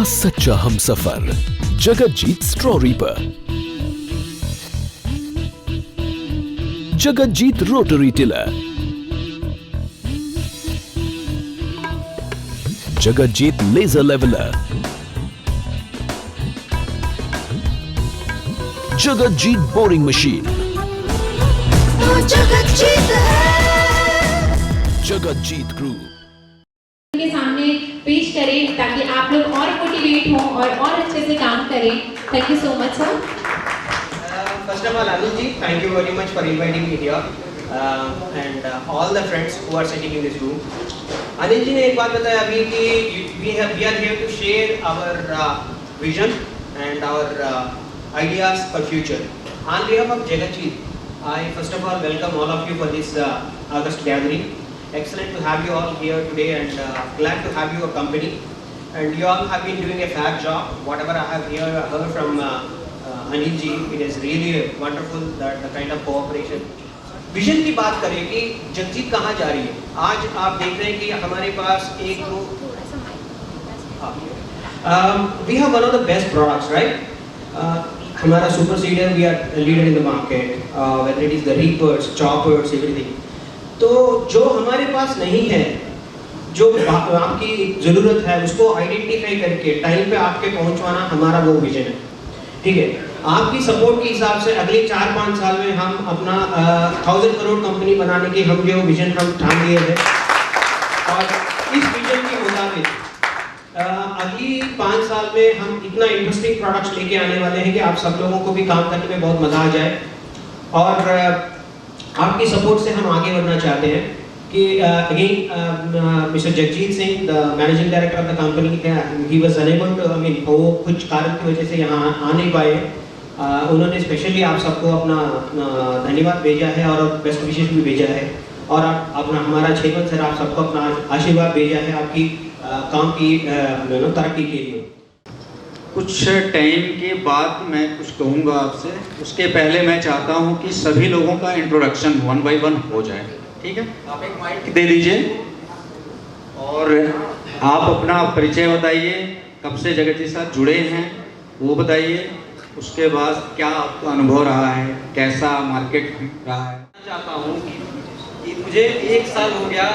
आपका सच्चा हमसफर Jagatjit straw reaper, Jagatjit rotary tiller, Jagatjit laser leveller, Jagatjit boring machine, तो जगतजीत है। जगतजीत ग्रुप के सामने पेश करें ताकि आप लोग और मोटिवेट हों और अच्छे से काम करें। Thank you so much sir. First of all, Anil ji, thank you very much for inviting me here and all the friends who are sitting in this room. Anil ji ने एक बात बताया अभी कि we are here to share our vision and our ideas for future. On behalf of Jagajit, I first of all welcome all of you for this August gathering. Excellent to have you all here today and glad to have your company. And you all have been doing a fab job. Whatever I have heard from Anil ji, it is really wonderful that the kind of cooperation. Vision की बात करें कि जगजीत कहाँ जा रही है, आज आप देख रहे हैं कि हमारे पास एक दो we have one of the best products, right? हमारा super seeder we are leader in the market, whether it is the reapers, choppers, everything. तो जो हमारे पास नहीं है, जो आपकी ज़रूरत है, उसको आइडेंटिफाई करके टाइम पे आपके पहुंचवाना हमारा वो विजन है, ठीक है। आपकी सपोर्ट के हिसाब से अगले 4-5 साल में हम अपना 1000 करोड़ कंपनी बनाने की हम जो विजन हम ठान लिए हैं और इस विजन के मुताबिक अगली 5 साल में हम इतना इंटरेस्टिंग प्रोडक्ट्स लेके आने वाले हैं कि आप सब लोगों को भी काम करने में बहुत मजा आ जाए। और आपकी सपोर्ट से हम आगे बढ़ना चाहते हैं कि again mister Jagjit Singh the managing director of the company he was unable to वो कुछ कारण की वजह से यहाँ आ नहीं पाए। उन्होंने स्पेशली आप सबको अपना धन्यवाद भेजा है और बेस्ट विशेष भी भेजा है और अपना हमारा छेमन सर आप सबको अपना आशीर्वाद भेजा है आपकी काम की तरक्की के लिए। कुछ टाइम के बाद मैं कुछ कहूँगा आपसे, उसके पहले मैं चाहता हूँ कि सभी लोगों का इंट्रोडक्शन 1 by 1 हो जाए, ठीक है। आप एक माइक दे दीजिए और आप अपना परिचय बताइए, कब से जगतजीत के साथ जुड़े हैं वो बताइए, उसके बाद क्या आपका अनुभव रहा है, कैसा मार्केट रहा है। चाहता हूँ कि मुझे 1 साल हो गया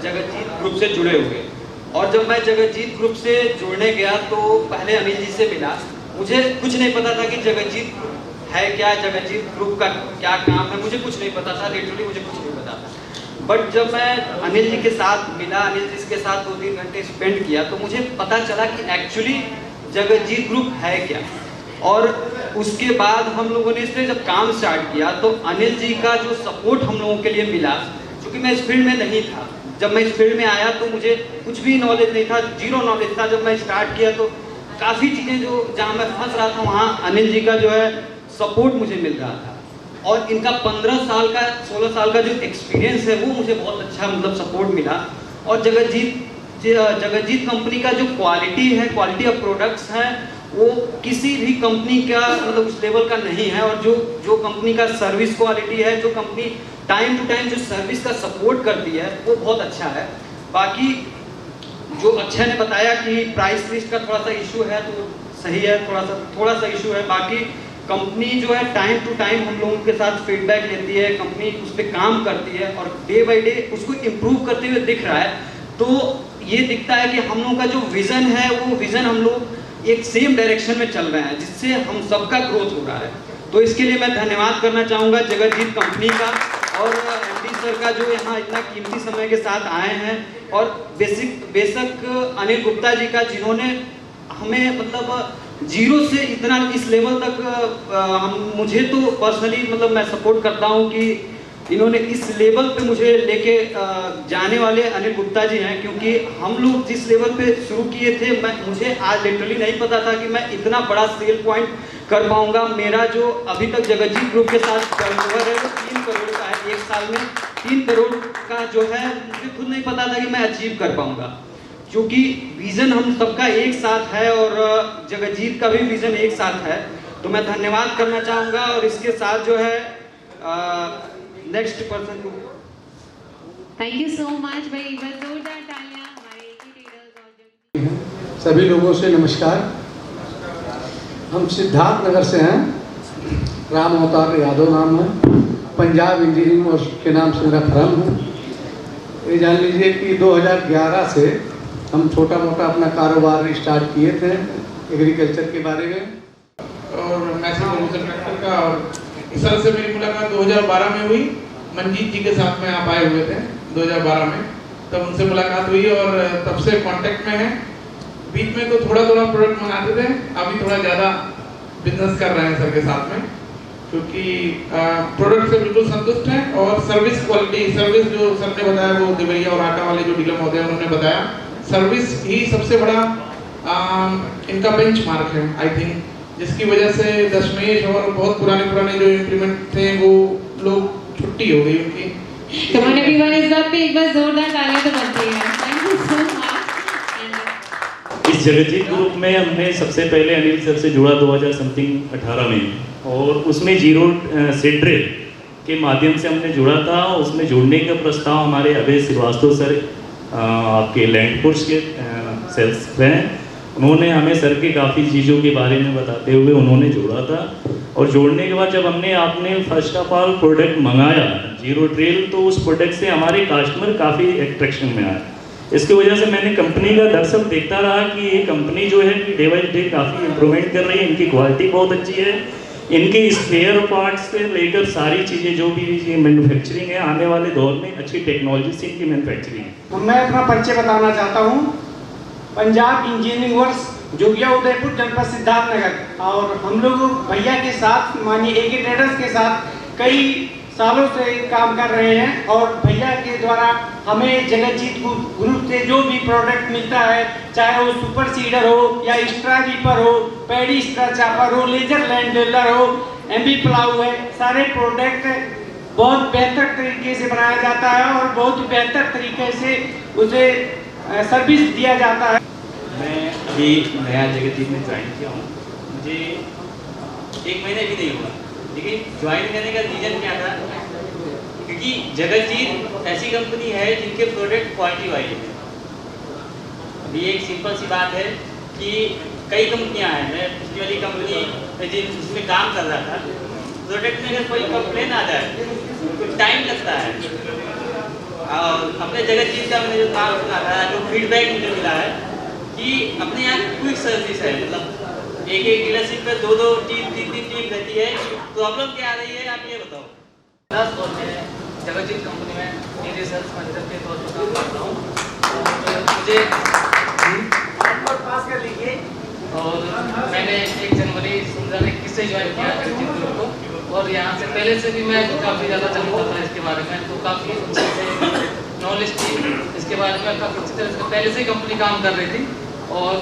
जगतजीत ग्रुप से जुड़े हुए, और जब मैं जगतजीत ग्रुप से जुड़ने गया तो पहले अनिल जी से मिला। मुझे कुछ नहीं पता था कि जगतजीत है क्या, जगतजीत ग्रुप का क्या काम है, मुझे कुछ नहीं पता था, लिटरली मुझे कुछ नहीं पता था। बट जब मैं अनिल जी के साथ मिला, अनिल जी के साथ 2-3 घंटे स्पेंड किया तो मुझे पता चला कि एक्चुअली जगतजीत ग्रुप है क्या। और उसके बाद हम लोगों ने इस पर जब काम स्टार्ट किया तो अनिल जी का जो सपोर्ट हम लोगों के लिए मिला, क्योंकि मैं इस फील्ड में नहीं था। जब मैं इस फील्ड में आया तो मुझे कुछ भी नॉलेज नहीं था, जीरो नॉलेज था। जब मैं स्टार्ट किया तो काफ़ी चीज़ें जो जहाँ मैं फंस रहा था वहाँ अनिल जी का जो है सपोर्ट मुझे मिल रहा था। और इनका 15 साल का 16 साल का जो एक्सपीरियंस है वो मुझे बहुत अच्छा मतलब सपोर्ट मिला। और जगतजीत कंपनी का जो क्वालिटी है, क्वालिटी ऑफ प्रोडक्ट्स हैं, वो किसी भी कंपनी का मतलब उस लेवल का नहीं है। और जो कंपनी का सर्विस क्वालिटी है, जो कंपनी टाइम टू टाइम जो सर्विस का सपोर्ट करती है वो बहुत अच्छा है। बाकी जो अक्षय ने बताया कि प्राइस लिस्ट का थोड़ा सा इशू है तो सही है, थोड़ा सा इशू है। बाकी कंपनी जो है टाइम टू टाइम हम लोगों के साथ फीडबैक लेती है, कंपनी उस पर काम करती है और डे बाई डे उसको इम्प्रूव करते हुए दिख रहा है। तो ये दिखता है कि हम लोगों का जो विज़न है वो विज़न हम लोग एक सेम डायरेक्शन में चल रहे हैं, जिससे हम सबका ग्रोथ हो रहा है। तो इसके लिए मैं धन्यवाद करना चाहूँगा जगतजीत कंपनी का और एमडी सर का जो यहाँ इतना कीमती समय के साथ आए हैं, और बेशक अनिल गुप्ता जी का जिन्होंने हमें मतलब जीरो से इतना इस लेवल तक मुझे तो पर्सनली मतलब मैं सपोर्ट करता हूँ कि इन्होंने इस लेवल पे मुझे लेके जाने वाले अनिल गुप्ता जी हैं। क्योंकि हम लोग जिस लेवल पे शुरू किए थे, मुझे आज लिटरली नहीं पता था कि मैं इतना बड़ा सेल पॉइंट कर पाऊंगा। मेरा जो अभी तक जगतजीत ग्रुप के साथ टर्नओवर है वो 3 करोड़ का है। 1 साल में 3 करोड़ का जो है मुझे खुद नहीं पता था कि मैं अचीव कर पाऊंगा, क्योंकि विज़न हम सबका एक साथ है और जगतजीत का भी विज़न एक साथ है। तो मैं धन्यवाद करना चाहूँगा और इसके साथ जो है नेक्स्ट पर्सन को थैंक यू सो मच भाई, बस जोरदार तालियां हमारे लीडर्स और सभी लोगों से नमस्कार। हम सिद्धार्थ नगर से हैं, राम अवतार यादव नाम है, पंजाब इंजीनियरिंग और के नाम से मेरा फर्म है। ये जान लीजिए कि 2011 से हम छोटा मोटा अपना कारोबार स्टार्ट किए थे एग्रीकल्चर के बारे में, और मैसेज ट्रैक्टर का। और सर से मेरी मुलाकात 2012 में हुई, मनजीत जी के साथ में आप आए हुए थे 2012 में, तब उनसे मुलाकात हुई और तब से कांटेक्ट में है। बीच में तो थोड़ा थोड़ा प्रोडक्ट मंगाते थे, अभी थोड़ा ज़्यादा बिजनेस कर रहे हैं सर के साथ में, क्योंकि प्रोडक्ट से बिल्कुल संतुष्ट हैं। और सर्विस क्वालिटी, सर्विस जो सर ने बताया, वो दिवैया और आटा वाले जो डीलर महोदय उन्होंने बताया, सर्विस ही सबसे बड़ा इनका बेंचमार्क है आई थिंक, जिसकी वजह से दशमेश और बहुत पुराने जो इम्प्लीमेंट थे वो लोग छुट्टी हो गई उनकी। Come on everyone, इस बात पे एक बार जोरदार तालियां तो बनती हैं। Thank you so much. इस जगजीत ग्रुप में हमने सबसे पहले अनिल सर से जुड़ा 2018 में, और उसमें जीरो सीड्रिल के माध्यम से हमने जुड़ा था। उसमें जुड़ने का प्रस्ताव हमारे अभय श्रीवास्तव सर आपके लैंड फोर्स के सेल्स हैं, उन्होंने हमें सर के काफ़ी चीज़ों के बारे में बताते हुए उन्होंने जोड़ा था। और जोड़ने के बाद जब हमने आपने फर्स्ट ऑफ ऑल प्रोडक्ट मंगाया जीरो ट्रेल, तो उस प्रोडक्ट से हमारे कस्टमर काफ़ी एट्रैक्शन में आए। इसकी वजह से मैंने कंपनी का दरअसल देखता रहा कि ये कंपनी जो है कि डे बाई डे काफ़ी इम्प्रूवमेंट कर रही है, इनकी क्वालिटी बहुत अच्छी है, इनके स्पेयर पार्ट्स से लेकर सारी चीज़ें जो भी ये मैन्युफैक्चरिंग है, आने वाले दौर में अच्छी टेक्नोलॉजी से इनकी मैन्युफैक्चरिंग है। मैं अपना परिचय बताना चाहता हूँ। पंजाब इंजीनियरिंग वर्क्स, जोगिया उदयपुर, जनपद सिद्धार्थ नगर। और हम लोग भैया के साथ, मानिए एके ट्रेडर्स के साथ कई सालों से काम कर रहे हैं, और भैया के द्वारा हमें जगजीत ग्रुप से जो भी प्रोडक्ट मिलता है, चाहे वो सुपर सीडर हो या स्ट्रा रीपर हो, पैडी स्ट्रा चापर हो, लेजर लैंड ड्रिलर हो, एमबी प्लाऊ है, सारे प्रोडक्ट बहुत बेहतर तरीके से बनाया जाता है और बहुत बेहतर तरीके से उसे सर्विस दिया जाता है। मैं अभी नया जगजीत में ज्वाइन किया हूँ, मुझे 1 महीना भी नहीं हुआ, लेकिन ज्वाइन करने का रीज़न क्या था, क्योंकि जगजीत ऐसी कंपनी है जिनके प्रोडक्ट क्वालिटी वाइज है। अभी एक सिंपल सी बात है कि कई कंपनियां हैं, मैं पिछली वाली कंपनी जिसमें काम कर रहा था, प्रोडक्ट में अगर कोई कंप्लेन आ जाए तो टाइम लगता है। और अपने जगजीत का मैंने जो काम सुना था, जो फीडबैक मुझे मिला है कि अपने यहाँ क्विक सर्विस है, मतलब एक डीलरशिप पे 2-2 टीम 3-3 टीम रहती है। प्रॉब्लम क्या आ रही है आप ये बताओ। 10 और मैं जगजीत कंपनी में मेरे सेल्स मैनेजर के तौर पर काम करता हूँ। मुझे पास कर लीजिए। और मैंने 1 जनवरी 2021 से ज्वाइन किया जगजीत ग्रुप को, और यहाँ से पहले से भी मैं काफ़ी ज़्यादा जानता था इसके बारे में, तो काफ़ी अच्छे से नॉलेज थी इसके बारे में, काफ़ी अच्छी तरह से पहले से ही कंपनी काम कर रही थी। और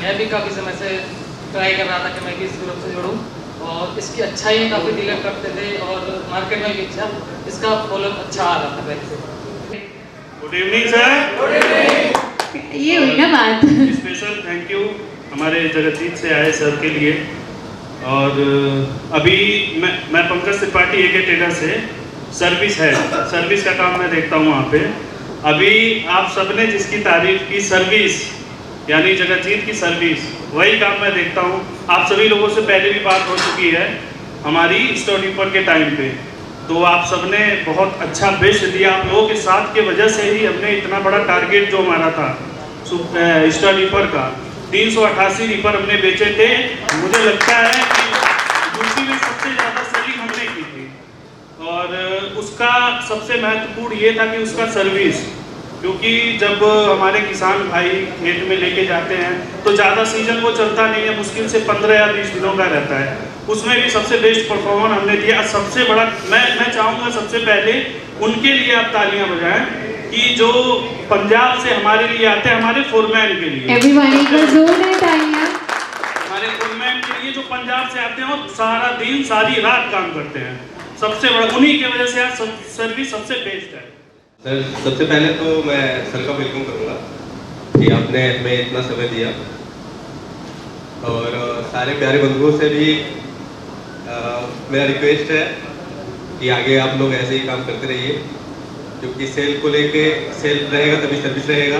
मैं भी काफ़ी समय से ट्राई कर रहा था कि मैं भी इस ग्रुप से जुड़ूँ, और इसकी अच्छाई काफ़ी डीलर करते थे और मार्केट में भी अच्छा इसका फॉलो अच्छा आ रहा था पहले से। Good evening sir. Good evening. ये हुई ना बात। स्पेशल थैंक यू हमारे जगजीत से आए सर के लिए। और अभी मैं पंकज त्रिपाठी एके ट्रेडर से सर्विस है, सर्विस का काम मैं देखता हूँ वहाँ पे। अभी आप सबने जिसकी तारीफ की सर्विस, यानी जगजीत की सर्विस, वही काम मैं देखता हूँ। आप सभी लोगों से पहले भी बात हो चुकी है हमारी स्टोर रीपर के टाइम पे, तो आप सबने बहुत अच्छा बेस्ट दिया। आप लोगों के साथ की वजह से ही हमने इतना बड़ा टारगेट जो हमारा था स्टोर रीपर का 388 रीपर हमने बेचे थे। मुझे लगता है कि यूपी में सबसे ज़्यादा सेलिंग हमने की थी, और उसका सबसे महत्वपूर्ण ये था कि उसका सर्विस, क्योंकि जब हमारे किसान भाई खेत में लेके जाते हैं तो ज़्यादा सीजन वो चलता नहीं है, मुश्किल से 15 या 20 दिनों का रहता है, उसमें भी सबसे बेस्ट परफॉर्मेंस हमने दिया। सबसे बड़ा मैं चाहूँगा सबसे पहले उनके लिए आप तालियां बजाएं कि जो पंजाब से हमारे लिए आते हैं, हमारे फोरमैन के लिए, हमारे फोरमैन के लिए जो पंजाब से आते हैं और सारा दिन सारी रात काम करते हैं, सबसे बड़ा उन्हीं की वजह से आज सर्विस सबसे बेस्ट है। सर सबसे पहले तो मैं सर का वेलकम करूँगा कि आपने हमें इतना समय दिया, और सारे प्यारे बंधुओं से भी मेरा रिक्वेस्ट है कि आगे आप लोग ऐसे ही काम करते रहिए, क्योंकि सेल को लेके सेल रहेगा तभी सर्विस रहेगा।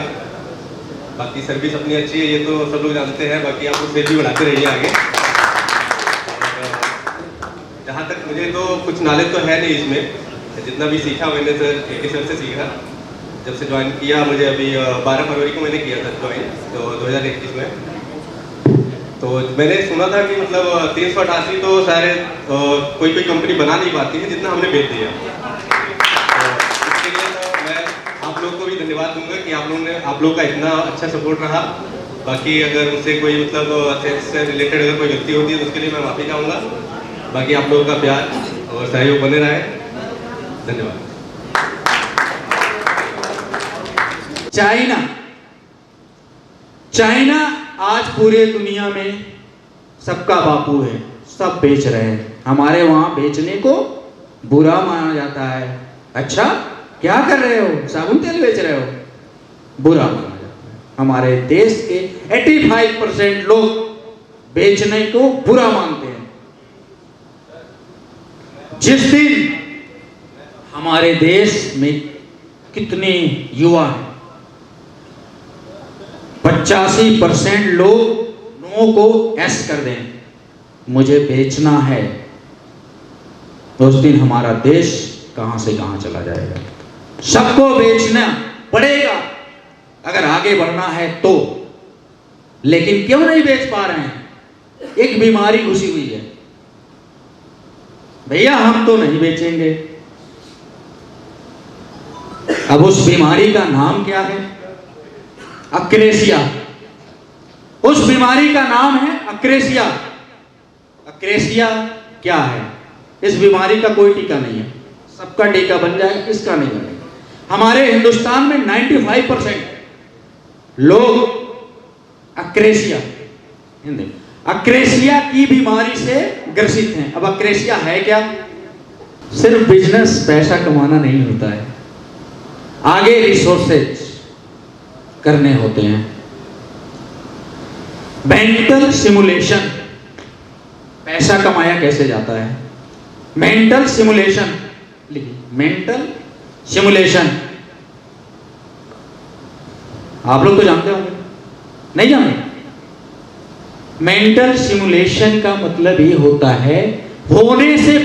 बाकी सर्विस अपनी अच्छी है, ये तो सब लोग जानते हैं। बाकी आप लोग सेल भी बढ़ाते रहिए आगे। जहाँ तक मुझे तो कुछ नॉलेज तो है नहीं इसमें, जितना भी सीखा मैंने सर से सीखा। जब से ज्वाइन किया, मुझे अभी 12 फरवरी को मैंने किया था ज्वाइन, तो 2021 में। तो मैंने सुना था कि मतलब 388 तो सारे कोई कंपनी बना नहीं पाती है जितना हमने बेच दिया। तो इसके लिए तो मैं आप लोग को भी धन्यवाद दूंगा कि आप लोग का इतना अच्छा सपोर्ट रहा। बाकी अगर मुझसे कोई मतलब सेल्स से रिलेटेड अगर कोई गलती होती है तो उसके लिए मैं माफ़ी चाहूँगा। बाकी आप लोगों का प्यार और सहयोग बने रहे। धन्यवाद। चाइना आज पूरे दुनिया में सबका बापू है, सब बेच रहे हैं। हमारे वहां बेचने को बुरा माना जाता है। अच्छा क्या कर रहे हो, साबुन तेल बेच रहे हो, बुरा माना जाता है। हमारे देश के 85% लोग बेचने को बुरा मानते हैं। जिस दिन हमारे देश में कितने युवा हैं, 85% लोग नो को एस कर दें, मुझे बेचना है, तो उस दिन हमारा देश कहां से कहां चला जाएगा। सबको बेचना पड़ेगा अगर आगे बढ़ना है तो। लेकिन क्यों नहीं बेच पा रहे हैं? एक बीमारी घुसी हुई है, भैया हम तो नहीं बेचेंगे। अब उस बीमारी का नाम क्या है? अक्रेसिया। उस बीमारी का नाम है अक्रेसिया। अक्रेसिया क्या है? इस बीमारी का कोई टीका नहीं है, सबका टीका बन जाए, इसका नहीं बनेगा। हमारे हिंदुस्तान में 95% लोग अक्रेसिया की बीमारी से ग्रसित हैं। अब अक्रेसिया है क्या? सिर्फ बिजनेस पैसा कमाना नहीं होता है, आगे रिसोर्सेज करने होते हैं। मेंटल सिमुलेशन, पैसा कमाया कैसे जाता है? मेंटल सिमुलेशन लिखिए, मेंटल सिमुलेशन। आप लोग तो जानते होंगे, नहीं जानते? मेंटल सिमुलेशन का मतलब ये होता है होने से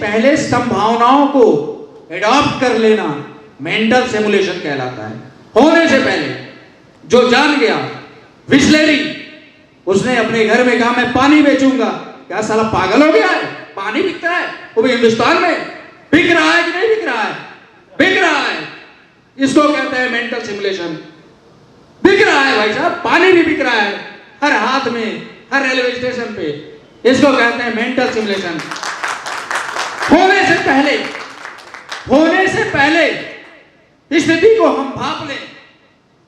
पहले संभावनाओं को एडॉप्ट कर लेना, मेंटल सिमुलेशन कहलाता है। होने से पहले जो जान गया, बिस्लेरी, उसने अपने घर में कहा मैं पानी बेचूंगा। क्या साला पागल हो गया है? पानी बिकता है, वो भी हिंदुस्तान में। बिक रहा है कि नहीं बिक रहा है? बिक रहा है। इसको कहते हैं मेंटल सिमुलेशन। बिक रहा है भाई साहब, पानी भी बिक रहा है, हर हाथ में, हर रेलवे स्टेशन पे। इसको कहते हैं मेंटल सिमुलेशन। होने से पहले स्थिति को हम भाप लें,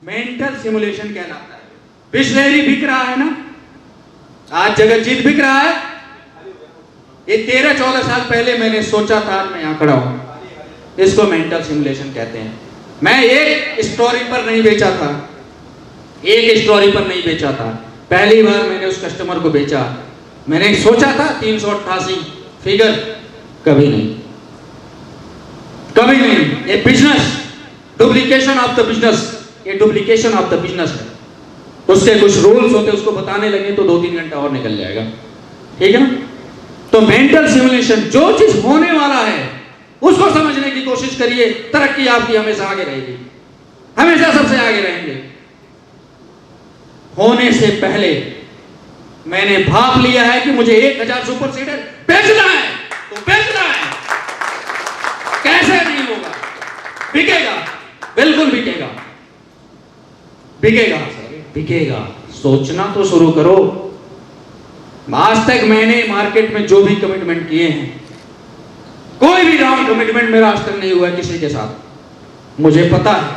मेंटल सिमुलेशन कहलाता है। बिस्लेरी बिक रहा है ना, आज जगतजीत बिक रहा है। ये 13-14 साल पहले मैंने सोचा था, मैं यहां खड़ा हूं। इसको मेंटल सिमुलेशन कहते हैं। मैं एक स्टोरी पर नहीं बेचा था, पहली बार मैंने उस कस्टमर को बेचा। मैंने सोचा था 388 फिगर, कभी नहीं। ये business, duplication of the business, ये डुप्लीकेशन ऑफ द बिजनेस है। उसके कुछ रूल्स होते, उसको बताने लगे तो 2-3 घंटा और निकल जाएगा, ठीक है ना? तो मेंटल सिमुलेशन, जो चीज होने वाला है उसको समझने की कोशिश करिए, तरक्की आपकी हमेशा आगे रहेगी, हमेशा सबसे आगे रहेंगे। होने से पहले मैंने भाप लिया है कि मुझे 1000 सुपर सीडर बेचना है तो बेचना है। कैसे नहीं होगा? बिकेगा, बिल्कुल बिकेगा, बिकेगा। सोचना तो शुरू करो। आज तक मैंने मार्केट में जो भी कमिटमेंट किए हैं, कोई भी रॉन्ग कमिटमेंट मेरा आज तक नहीं हुआ है किसी के साथ। मुझे पता है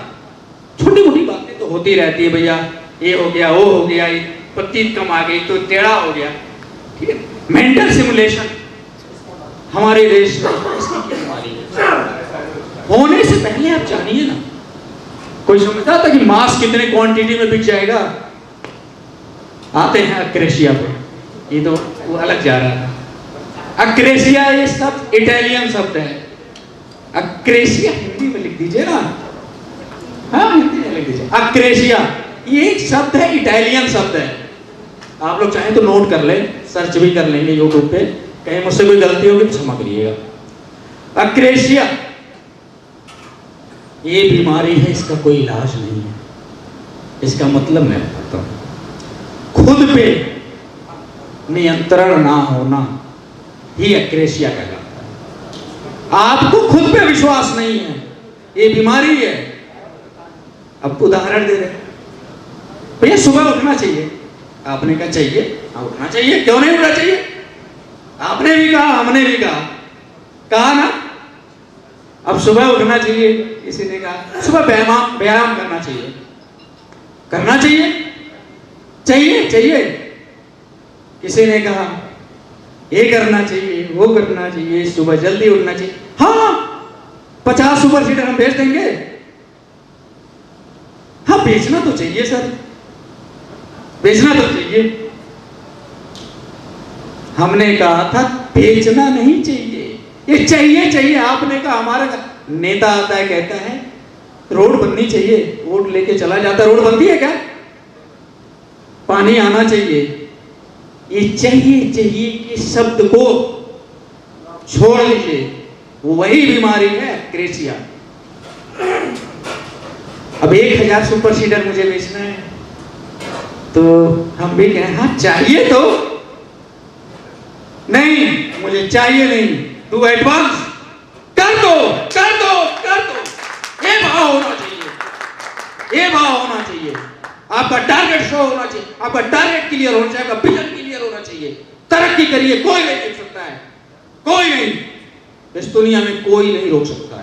छोटी मोटी बातें तो होती रहती है, भैया ये हो गया, वो हो गया, पत्ती कम आ गई तो टेढ़ा हो गया, ठीक है। मेंटल सिमुलेशन हमारे देश में होने से पहले आप जानिए ना। कोई समझता था कि मांस कितने क्वांटिटी में बिक जाएगा? आते हैं अक्रेसिया पे, ये तो वो अलग जा रहा है। अक्रेसिया ये शब्द इटालियन शब्द है। अक्रेसिया हिंदी में लिख दीजिए ना, हाँ हिंदी में लिख दीजिए। अक्रेशिया, ये एक शब्द है, इटालियन शब्द है। आप लोग चाहें तो नोट कर लें, सर्च भी कर लेंगे यूट्यूब पे, कहीं मुझसे कोई गलती होगी तो क्षमा करिएगा। अक्रेशिया ये बीमारी है, इसका कोई इलाज नहीं है। इसका मतलब मैं बताता हूं, खुद पे नियंत्रण ना होना ही अक्रेशिया कहलाता है। आपको खुद पे विश्वास नहीं है, ये बीमारी है। अब उदाहरण दे रहे, भैया सुबह उठना चाहिए, आपने कहा चाहिए, हाँ उठना चाहिए, क्यों नहीं उठना चाहिए? आपने भी कहा, हमने भी कहा ना। अब सुबह उठना चाहिए, किसी ने कहा सुबह व्यायाम करना चाहिए, करना चाहिए, चाहिए। किसी ने कहा ये करना चाहिए, वो करना चाहिए, सुबह जल्दी उठना चाहिए। हाँ 50 सुपर सीडर हम बेच देंगे। हाँ बेचना तो चाहिए सर, बेचना तो चाहिए। हमने कहा था बेचना नहीं चाहिए, ये चाहिए। आपने कहा, हमारा नेता आता है कहता है रोड बननी चाहिए, वोट लेके चला जाता है, रोड बनती है क्या? पानी आना चाहिए। ये चाहिए के शब्द को छोड़ लीजिए, वही बीमारी है क्रेशिया। अब 1000 सुपर सीडर मुझे बेचना है, तो हम भी कहें हाँ चाहिए तो नहीं, मुझे चाहिए नहीं, तू एडवांस कर दो। ये भाव होना चाहिए, आपका टारगेट शो होना चाहिए, आपका टारगेट क्लियर होना चाहिए, आपका विजन क्लियर होना चाहिए। तरक्की करिए, कोई नहीं रोक सकता है, कोई नहीं, इस दुनिया में कोई नहीं रोक सकता।